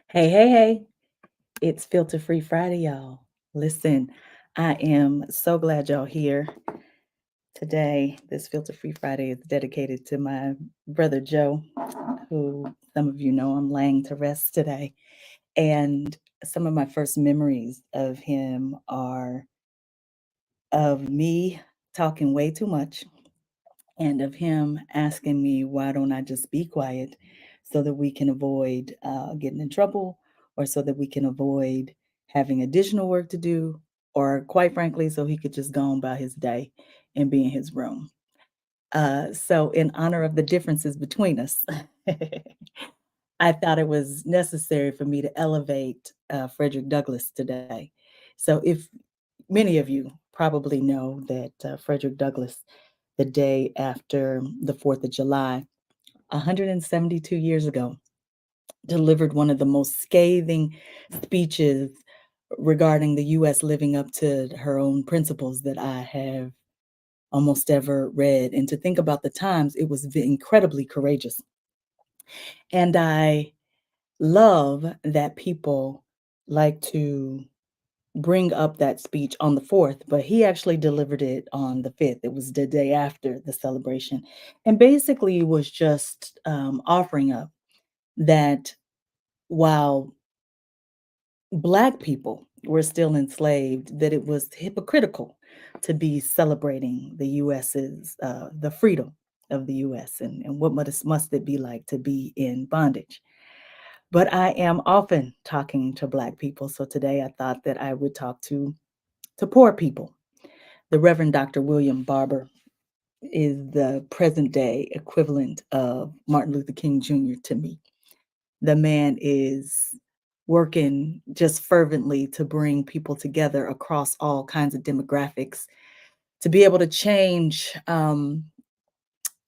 Hey, hey, hey. It's Filter Free Friday, y'all. Listen, I am so glad y'all here today. This Filter Free Friday is dedicated to my brother Joe, who some of you know I'm laying to rest today. And some of my first memories of him are of me talking way too much and of him asking me, why don't I just be quiet so that we can avoid getting in trouble or so that we can avoid having additional work to do, or quite frankly, so he could just go on about his day and be in his room. So, in honor of the differences between us, I thought it was necessary for me to elevate Frederick Douglass today. So, if many of you probably know that Frederick Douglass, the day after the 4th of July, 172 years ago, delivered one of the most scathing speeches regarding the U.S. living up to her own principles that I have almost ever read. And to think about the times, it was incredibly courageous. And I love that people like to bring up that speech on the 4th, but he actually delivered it on the 5th. It was the day after the celebration. And basically was just offering up that while Black people were still enslaved, that it was hypocritical to be celebrating the US's, the freedom of the US, and what must it be like to be in bondage. But I am often talking to Black people, so today I thought that I would talk to poor people. The Reverend Dr. William Barber is the present day equivalent of Martin Luther King Jr. to me. The man is working just fervently to bring people together across all kinds of demographics to be able to change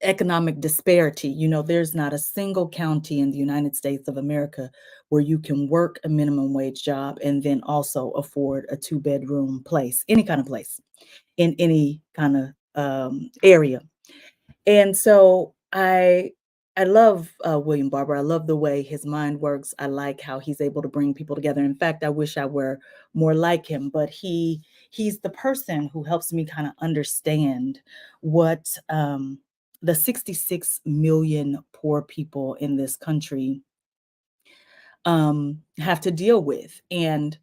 economic disparity. You know, there's not a single county in the United States of America where you can work a minimum wage job and then also afford a two-bedroom place, any kind of place in any kind of area. And so I love William Barber. I love the way his mind works. I like how he's able to bring people together. In fact, I wish I were more like him. But he's the person who helps me kind of understand what the 66 million poor people in this country have to deal with. And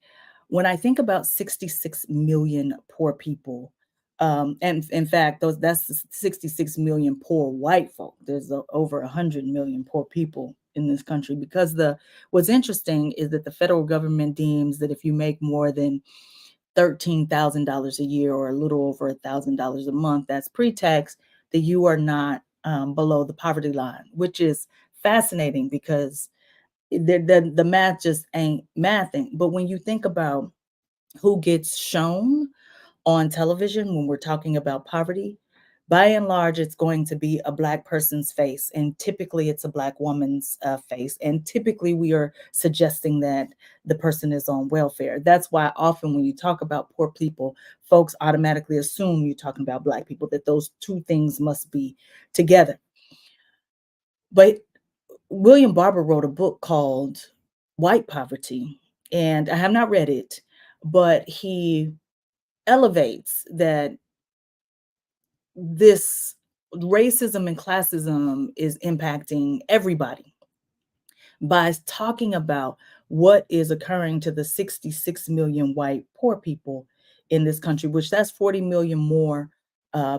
when I think about 66 million poor people, and in fact, that's 66 million poor white folk. There's over 100 million poor people in this country because the what's interesting is that the federal government deems that if you make more than $13,000 a year or a little over $1,000 a month, that's pre-tax, that you are not below the poverty line, which is fascinating because the math just ain't mathing. But when you think about who gets shown on television when we're talking about poverty, by and large, it's going to be a Black person's face. And typically, it's a Black woman's face. And typically, we are suggesting that the person is on welfare. That's why often when you talk about poor people, folks automatically assume you're talking about Black people, that those two things must be together. But William Barber wrote a book called White Poverty, and I have not read it, but he elevates that this racism and classism is impacting everybody by talking about what is occurring to the 66 million white poor people in this country, which that's 40 million more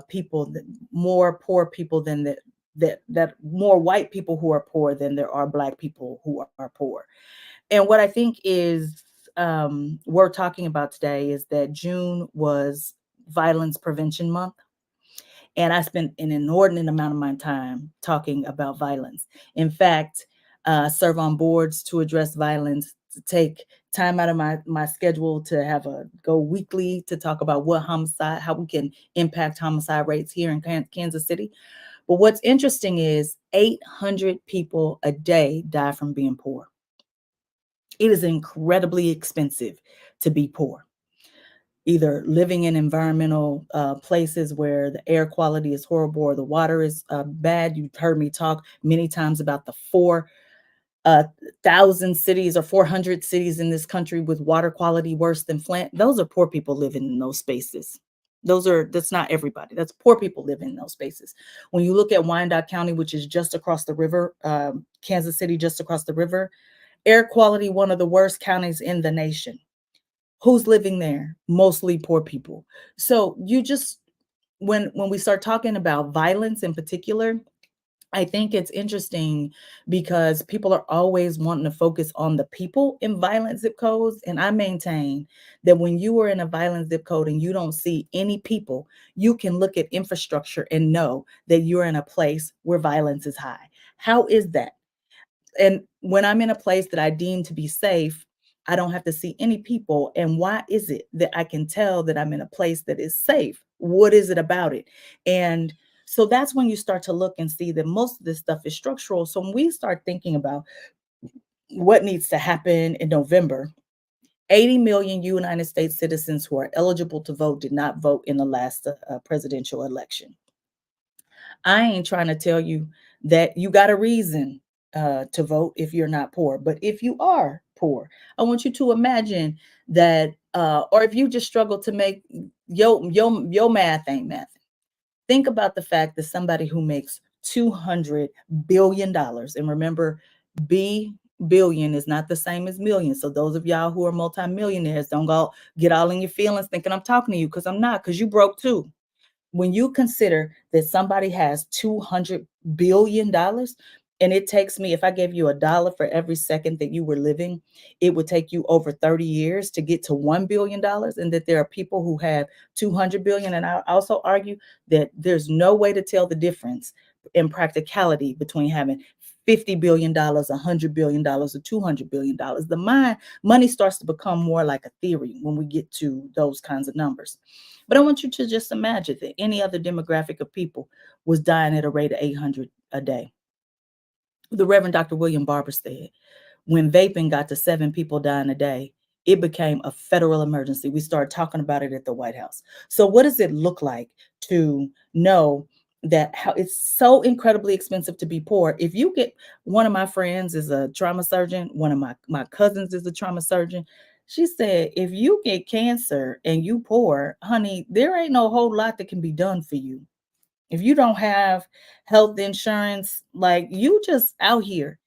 people, more poor people than that more white people who are poor than there are Black people who are poor. And what I think is worth talking about today is that June was Violence Prevention Month. And I spent an inordinate amount of my time talking about violence. In fact, serve on boards to address violence, to take time out of my schedule to have a go weekly to talk about what homicide, how we can impact homicide rates here in Kansas City. But what's interesting is 800 people a day die from being poor. It is incredibly expensive to be poor, either living in environmental places where the air quality is horrible or the water is bad. You've heard me talk many times about the four uh, 1,000 cities or 400 cities in this country with water quality worse than Flint, those are poor people living in those spaces. That's not everybody. That's poor people living in those spaces. When you look at Wyandotte County, which is just across the river, Kansas City, just across the river, air quality, one of the worst counties in the nation. Who's living there? Mostly poor people. So you just when we start talking about violence in particular, I think it's interesting because people are always wanting to focus on the people in violent zip codes. And I maintain that when you are in a violent zip code and you don't see any people, you can look at infrastructure and know that you're in a place where violence is high. How is that? And when I'm in a place that I deem to be safe, I don't have to see any people. And why is it that I can tell that I'm in a place that is safe? What is it about it? And so that's when you start to look and see that most of this stuff is structural. So when we start thinking about what needs to happen in November, 80 million United States citizens who are eligible to vote did not vote in the last presidential election. I ain't trying to tell you that you got a reason to vote if you're not poor. But if you are poor, I want you to imagine that, or if you just struggle to make your math ain't math. Think about the fact that somebody who makes $200 billion, and remember, B billion is not the same as million. So those of y'all who are multimillionaires, don't go get all in your feelings thinking I'm talking to you because I'm not, because you broke too. When you consider that somebody has $200 billion, and it takes me, if I gave you $1 for every second that you were living, it would take you over 30 years to get to $1 billion, and that there are people who have 200 billion. And I also argue that there's no way to tell the difference in practicality between having $50 billion, $100 billion, or $200 billion. Money starts to become more like a theory when we get to those kinds of numbers. But I want you to just imagine that any other demographic of people was dying at a rate of 800 a day. The Reverend Dr. William Barber said, when vaping got to 7 people dying a day, it became a federal emergency. We started talking about it at the White House. So, what does it look like to know that how it's so incredibly expensive to be poor? If you get, one of my friends is a trauma surgeon, one of my cousins is a trauma surgeon. She said, if you get cancer and you poor, honey, there ain't no whole lot that can be done for you. If you don't have health insurance, like you just out here.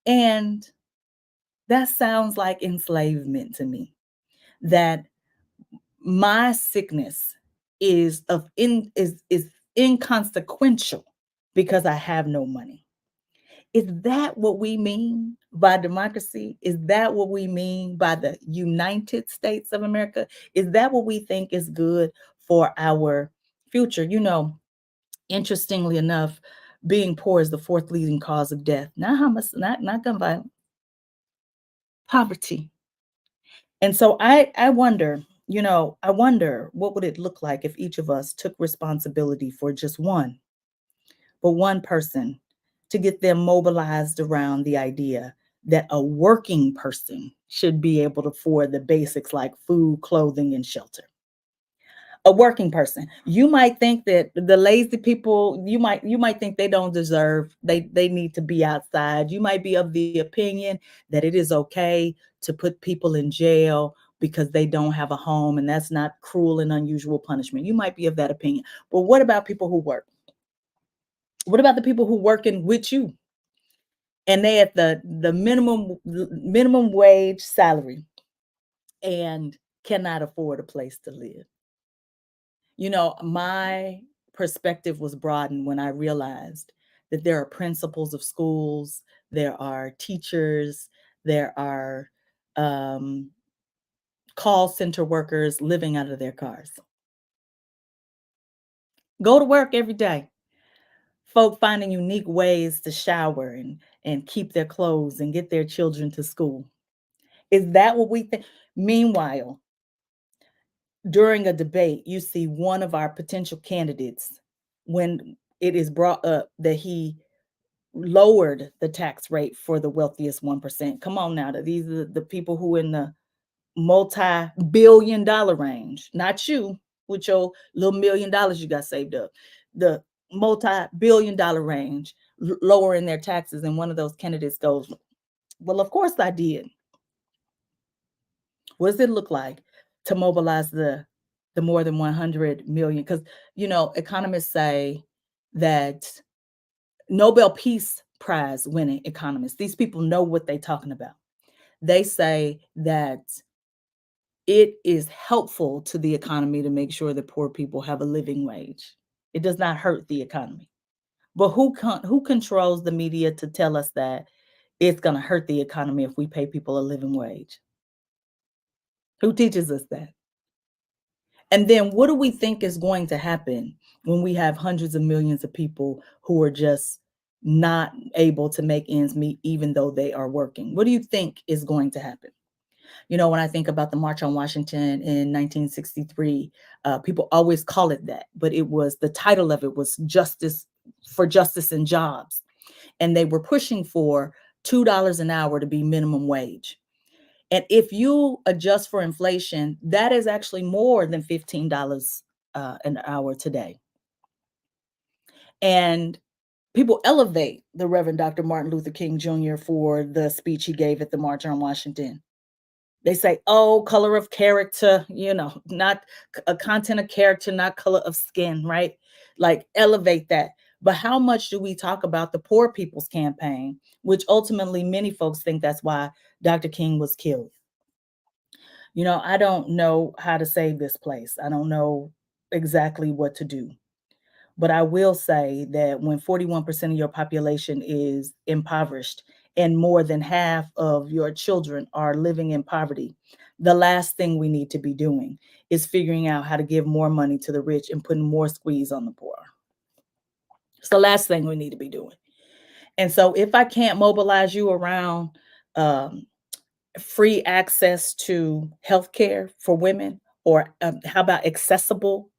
And that sounds like enslavement to me. That my sickness is inconsequential because I have no money. Is that what we mean by democracy? Is that what we mean by the United States of America? Is that what we think is good for our future? Interestingly enough, being poor is the fourth leading cause of death. Not how much, not gun violence, poverty. And so I wonder what would it look like if each of us took responsibility for just one person, to get them mobilized around the idea that a working person should be able to afford the basics like food, clothing, and shelter. A working person. You might think that the lazy people, you might think they don't deserve, they need to be outside. You might be of the opinion that it is okay to put people in jail because they don't have a home, and that's not cruel and unusual punishment. You might be of that opinion. But what about people who work? What about the people who working with you and they at the minimum wage salary and cannot afford a place to live? My perspective was broadened when I realized that there are principals of schools, there are teachers, there are um, call center workers living out of their cars. Go to work every day. Folk finding unique ways to shower and keep their clothes and get their children to school. Is that what we think? Meanwhile, during a debate, you see one of our potential candidates, when it is brought up that he lowered the tax rate for the wealthiest 1%. Come on now, these are the people who in the multi-billion dollar range, not you with your little $1 million you got saved up. The multi-billion dollar range, lowering their taxes. And one of those candidates goes, Well, of course I did. What does it look like to mobilize the more than 100 million? Because economists say that Nobel Peace Prize winning economists, these people know what they're talking about. They say that it is helpful to the economy to make sure that poor people have a living wage. It does not hurt the economy. But who controls the media to tell us that it's going to hurt the economy if we pay people a living wage? Who teaches us that? And then what do we think is going to happen when we have hundreds of millions of people who are just not able to make ends meet even though they are working? What do you think is going to happen? When I think about the March on Washington in 1963, people always call it that, but the title of it was Justice for Justice and Jobs. And they were pushing for $2 an hour to be minimum wage. And if you adjust for inflation, that is actually more than $15 an hour today. And people elevate the Reverend Dr. Martin Luther King Jr. for the speech he gave at the March on Washington. They say, oh, color of character, not a content of character, not color of skin, right? Like elevate that. But how much do we talk about the Poor People's Campaign, which ultimately many folks think that's why Dr. King was killed? I don't know how to save this place. I don't know exactly what to do. But I will say that when 41% of your population is impoverished and more than half of your children are living in poverty, the last thing we need to be doing is figuring out how to give more money to the rich and putting more squeeze on the poor. It's the last thing we need to be doing. And so if I can't mobilize you around um, free access to healthcare for women, or how about accessible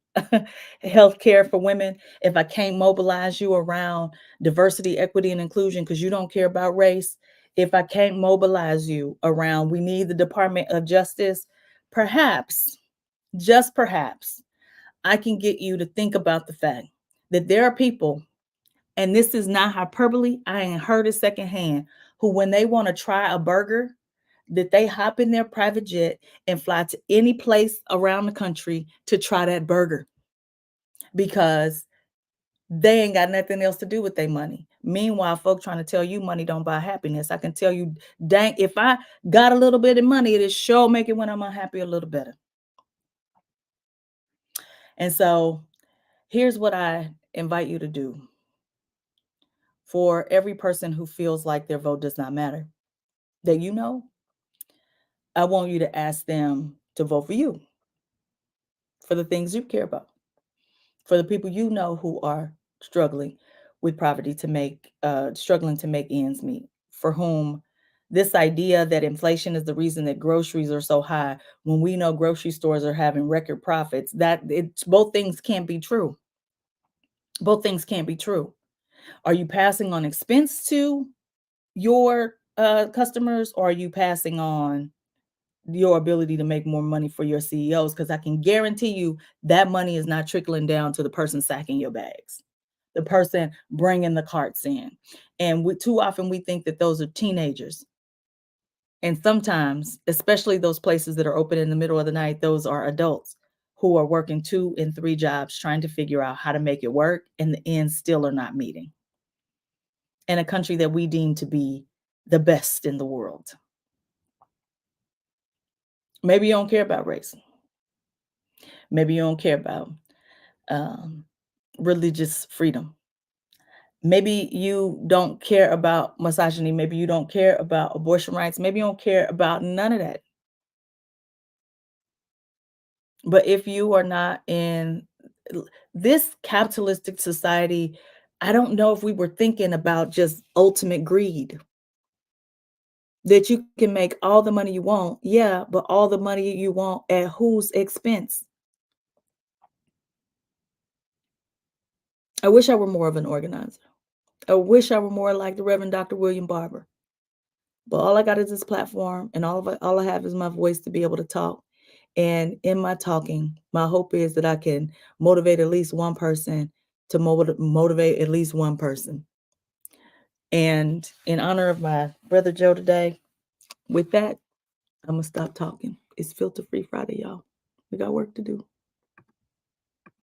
healthcare for women? If I can't mobilize you around diversity, equity, and inclusion because you don't care about race, if I can't mobilize you around we need the Department of Justice, perhaps, just perhaps, I can get you to think about the fact that there are people, and this is not hyperbole, I ain't heard it secondhand, who when they want to try a burger, that they hop in their private jet and fly to any place around the country to try that burger because they ain't got nothing else to do with their money. Meanwhile, folk trying to tell you money don't buy happiness. I can tell you, dang, if I got a little bit of money, it'll sure make it when I'm unhappy a little better. And so here's what I invite you to do. For every person who feels like their vote does not matter, that I want you to ask them to vote for you, for the things you care about, for the people who are struggling with poverty struggling to make ends meet, for whom this idea that inflation is the reason that groceries are so high when we know grocery stores are having record profits, that it's both things can't be true. Both things can't be true. Are you passing on expense to your customers, or are you passing on your ability to make more money for your CEOs? Because I can guarantee you that money is not trickling down to the person sacking your bags, the person bringing the carts in. And too often we think that those are teenagers. And sometimes, especially those places that are open in the middle of the night, those are adults who are working 2 and 3 jobs trying to figure out how to make it work, and the ends still are not meeting. In a country that we deem to be the best in the world. Maybe you don't care about race. Maybe you don't care about um, religious freedom. Maybe you don't care about misogyny. Maybe you don't care about abortion rights. Maybe you don't care about none of that. But if you are not in this capitalistic society, I don't know if we were thinking about just ultimate greed. That you can make all the money you want, yeah, but all the money you want at whose expense? I wish I were more of an organizer. I wish I were more like the Reverend Dr. William Barber. But all I got is this platform, and all I have is my voice to be able to talk. And in my talking, my hope is that I can motivate at least one person to motivate at least one person. And in honor of my brother Joe today, with that, I'm gonna stop talking. It's filter free Friday, y'all. We got work to do.